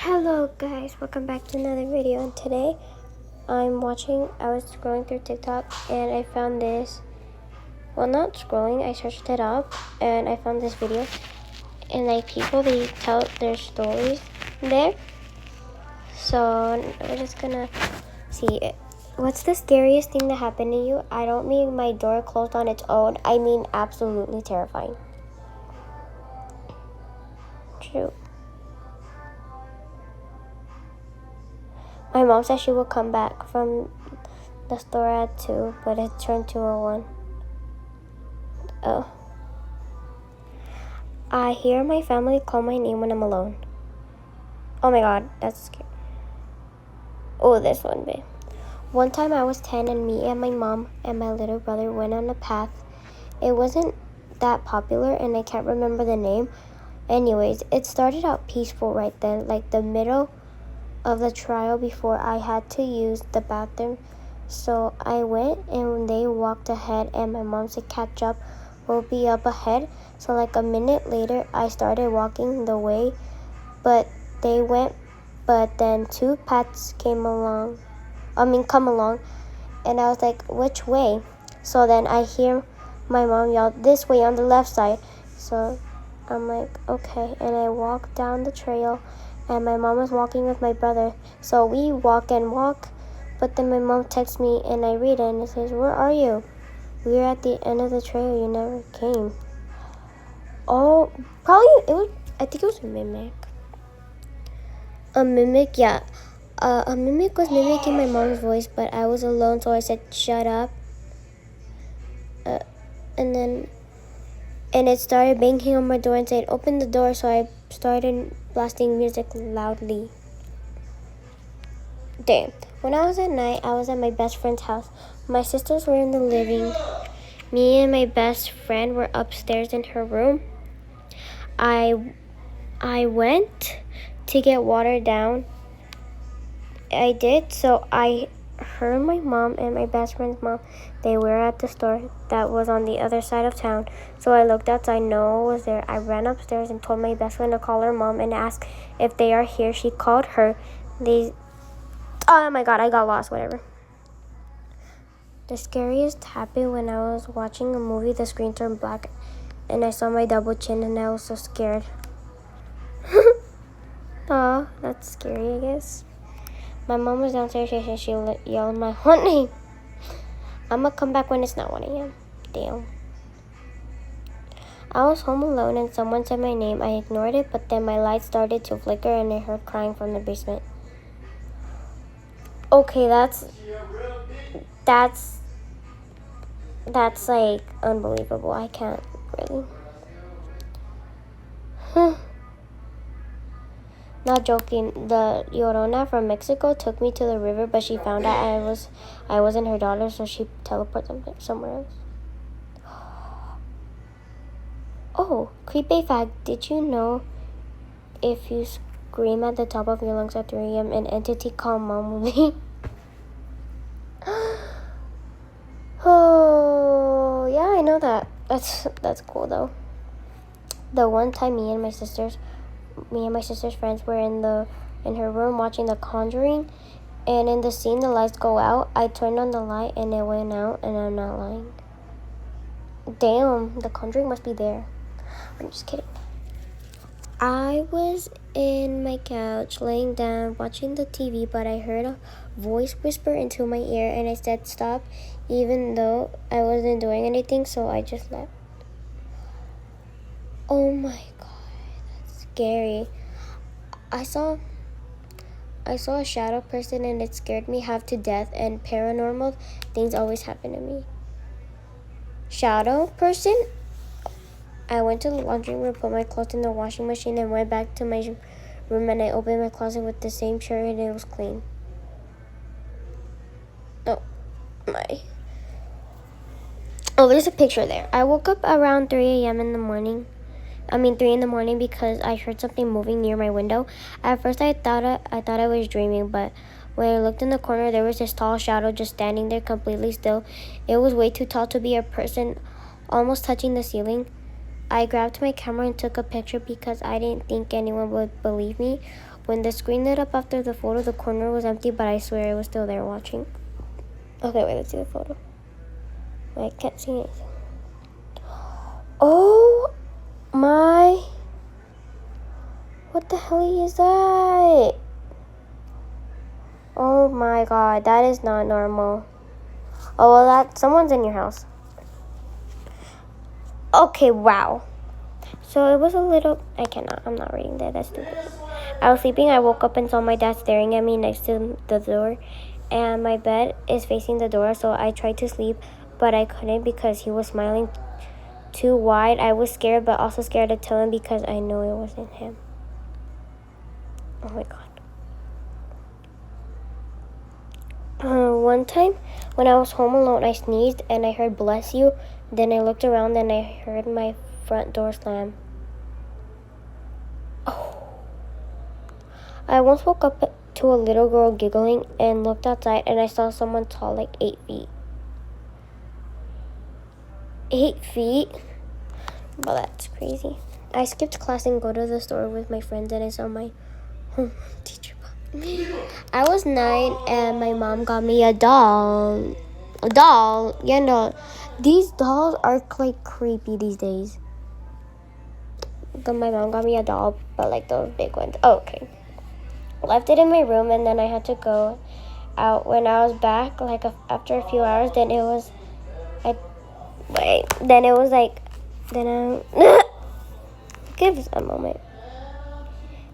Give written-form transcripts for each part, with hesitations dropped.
Hello guys, welcome back to another video, and today I was scrolling through TikTok and I found this, well, not scrolling, I searched it up and I found this video, and like people, they tell their stories there. So we're just gonna see it. What's the scariest thing that happened to you? I don't mean my door closed on its own, I mean absolutely terrifying. True. My mom said she would come back from the store at 2, but it turned to a 1. Oh. I hear my family call my name when I'm alone. Oh my god, that's scary. Oh, this one, babe. One time I was 10 and me and my mom and my little brother went on a path. It wasn't that popular and I can't remember the name. Anyways, it started out peaceful right then, like the middle of the trail before I had to use the bathroom. So I went and they walked ahead and my mom said catch up, we'll be up ahead. So like a minute later I started walking the way but then 2 pets come along and I was like, which way? So then I hear my mom yell, this way on the left side. So I'm like, okay, and I walk down the trail and my mom was walking with my brother. So we walk, but then my mom texts me and I read it and it says, where are you? We were at the end of the trail, you never came. Oh, I think it was a mimic. A mimic, yeah. A mimic was mimicking my mom's voice, but I was alone, so I said, shut up. And it started banging on my door and said, open the door, so I started blasting music loudly. Damn. When I was at night, I was at my best friend's house. My sisters were in the living. Me and my best friend were upstairs in her room. I went to get water down. I did, so I heard my mom and my best friend's mom. They were at the store that was on the other side of town. So I looked outside, no one was there. I ran upstairs and told my best friend to call her mom and ask if they are here. She called her. Oh my god, I got lost, whatever. The scariest happened when I was watching a movie, the screen turned black, and I saw my double chin and I was so scared. Aw, that's scary, I guess. My mom was downstairs and she yelled my whole name. I'm gonna come back when it's not 1 a.m. Damn. I was home alone and someone said my name. I ignored it, but then my light started to flicker and I heard crying from the basement. Okay, that's like unbelievable. I can't really. Not joking. The Llorona from Mexico took me to the river, but she found out I wasn't her daughter, so she teleported somewhere else. Oh, creepy fact. Did you know if you scream at the top of your lungs at 3 a.m., an entity called Mom will be? Oh, yeah, I know that. That's cool though. The one time me and my sister's friends were in her room watching The Conjuring, and in the scene the lights go out. I turned on the light and it went out, and I'm not lying. Damn, The Conjuring must be there. I'm just kidding. I was in my couch laying down watching the TV, but I heard a voice whisper into my ear and I said stop, even though I wasn't doing anything, so I just left. Oh my god, that's scary. I saw a shadow person and it scared me half to death, and paranormal things always happen to me. Shadow person? I went to the laundry room, put my clothes in the washing machine, and went back to my room, and I opened my closet with the same shirt and it was clean. Oh, my. Oh, there's a picture there. I woke up around 3 a.m. in the morning. 3 in the morning because I heard something moving near my window. At first I thought I was dreaming, but when I looked in the corner, there was this tall shadow just standing there completely still. It was way too tall to be a person, almost touching the ceiling. I grabbed my camera and took a picture because I didn't think anyone would believe me. When the screen lit up after the photo, the corner was empty, but I swear it was still there watching. Okay, wait, let's see the photo. Wait, I can't see anything. Oh my... What the hell is that? Oh my god, that is not normal. Oh, well, that someone's in your house. Okay, wow. So it was a little... I'm not reading that. That's stupid. I was sleeping. I woke up and saw my dad staring at me next to the door. And my bed is facing the door, so I tried to sleep, but I couldn't because he was smiling too wide. I was scared, but also scared to tell him because I know it wasn't him. Oh my god. One time, when I was home alone, I sneezed and I heard "bless you." Then I looked around and I heard my front door slam. Oh. I once woke up to a little girl giggling and looked outside and I saw someone tall, like 8 feet. 8 feet? Well, that's crazy. I skipped class and go to the store with my friends and I saw my teacher. I was 9 and my mom got me a doll. A doll? Yeah, no. These dolls are like creepy these days. My mom got me a doll, but like those big ones. Oh, okay. Left it in my room and then I had to go out. When I was back, like after a few hours, then it was give us a moment.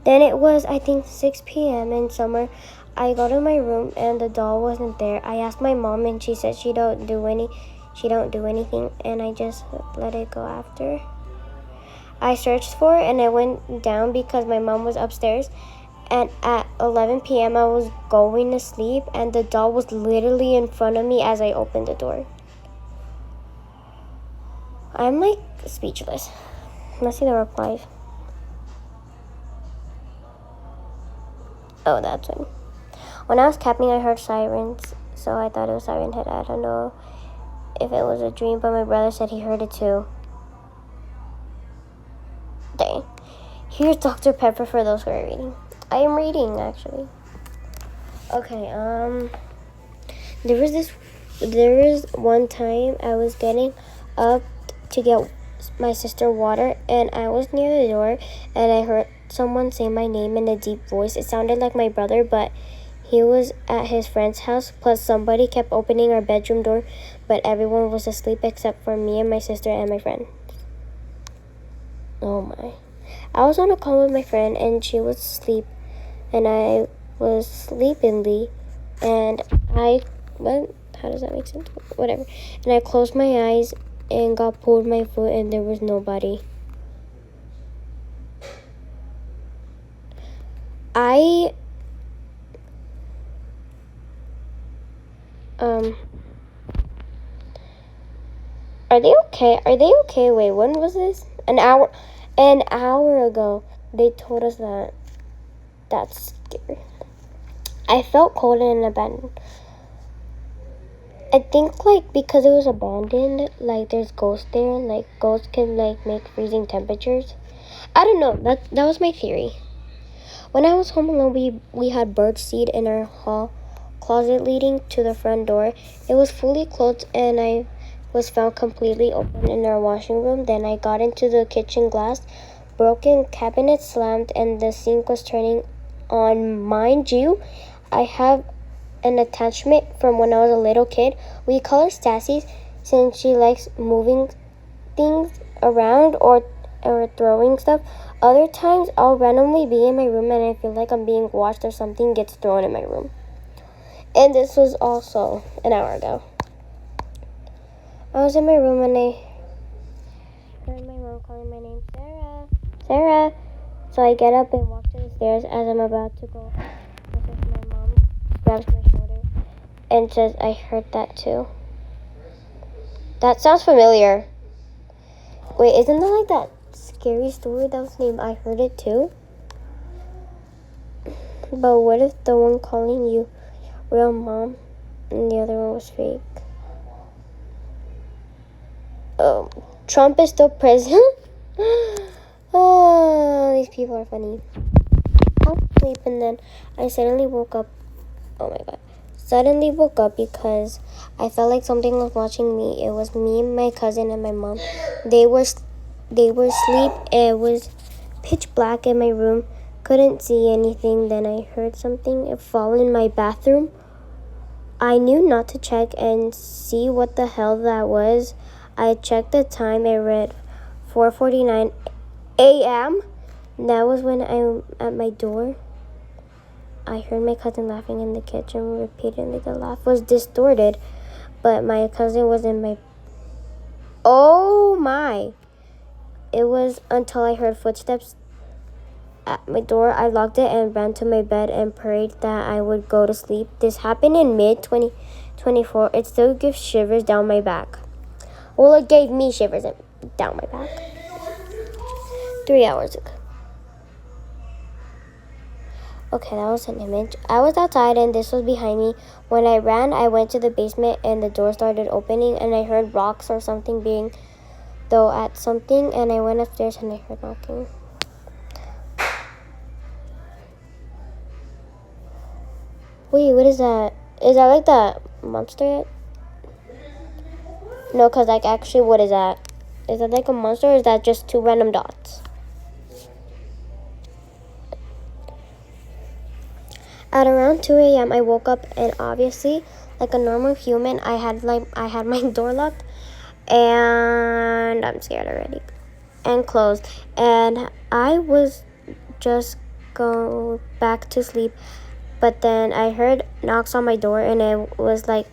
Then it was, I think, 6 p.m. in summer. I go to my room and the doll wasn't there. I asked my mom and she said she don't do anything, and I just let it go after. I searched for it and I went down because my mom was upstairs. And at 11 p.m. I was going to sleep and the doll was literally in front of me as I opened the door. I'm like speechless. Let's see the replies. Oh, that's one. When I was camping, I heard sirens, so I thought it was Siren Head. I don't know if it was a dream, but my brother said he heard it too. Dang. Here's Dr. Pepper for those who are reading. I am reading, actually. Okay, there was one time I was getting up to get my sister water, and I was near the door, and I heard someone say my name in a deep voice. It sounded like my brother, but he was at his friend's house. Plus, somebody kept opening our bedroom door, but everyone was asleep except for me and my sister and my friend. Oh my. I was on a call with my friend, and she was asleep, and I was sleepily, and how does that make sense? Whatever. And I closed my eyes and got pulled my foot, and there was nobody. Are they okay? Wait, when was this? An hour ago. They told us that. That's scary. I felt cold and abandoned. I think like because it was abandoned, like there's ghosts there, like ghosts can like make freezing temperatures. I don't know. That was my theory. When I was home alone, we had bird seed in our hall closet leading to the front door. It was fully closed and I was found completely open in our washing room. Then I got into the kitchen glass. Broken cabinet slammed and the sink was turning on. Mind you, I have an attachment from when I was a little kid. We call her Stassi since she likes moving things around or throwing stuff. Other times, I'll randomly be in my room and I feel like I'm being watched or something gets thrown in my room. And this was also an hour ago. I was in my room and I heard my mom calling my name, Sarah. Sarah. So I get up and walk to the stairs. As I'm about to go, my mom grabs my shoulder and says, I heard that too. That sounds familiar. Wait, isn't that like that scary story that was named I Heard It Too? But what if the one calling you real mom and the other one was fake? Trump is still president? Oh, these people are funny. sleep, and then I suddenly woke up. Oh my god. Suddenly woke up because I felt like something was watching me. It was me, my cousin, and my mom. They were asleep. It was pitch black in my room. Couldn't see anything. Then I heard something fall in my bathroom. I knew not to check and see what the hell that was. I checked the time. It read 4:49 a.m. That was when I'm at my door. I heard my cousin laughing in the kitchen repeatedly. The laugh was distorted, but my cousin was in my... Oh my! It was until I heard footsteps at my door. I locked it and ran to my bed and prayed that I would go to sleep. This happened in mid-2024. It still gives shivers down my back. Well, it gave me shivers down my back. 3 hours ago. Okay, that was an image. I was outside and this was behind me. When I ran, I went to the basement and the door started opening and I heard rocks or something being thrown at something, and I went upstairs and I heard knocking. Wait, what is that? Is that like the monster? No, because like actually, what is that? Is that like a monster or is that just 2 random dots? At around 2 a.m. I woke up and obviously, like a normal human, I had my door locked and I'm scared already and closed, and I was just go back to sleep, but then I heard knocks on my door and it was like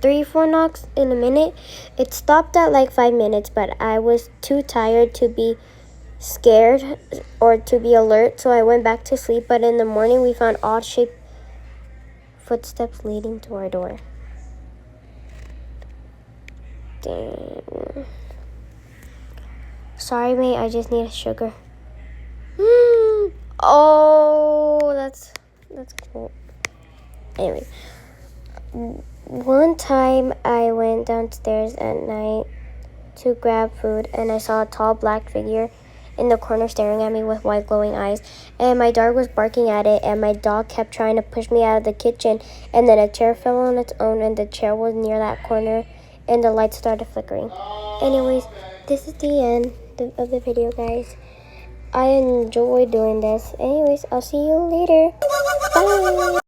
3-4 knocks in a minute. It stopped at like 5 minutes, but I was too tired to be scared or to be alert, so I went back to sleep. But in the morning we found odd shaped footsteps leading to our door. Dang. Sorry mate, I just need a sugar. Oh, that's cool. Anyway, one time I went downstairs at night to grab food and I saw a tall black figure in the corner staring at me with white glowing eyes, and my dog was barking at it, and my dog kept trying to push me out of the kitchen, and then a chair fell on its own and the chair was near that corner and the light started flickering. Anyways, this is the end of the video, guys. I enjoy doing this. Anyways, I'll see you later. Bye.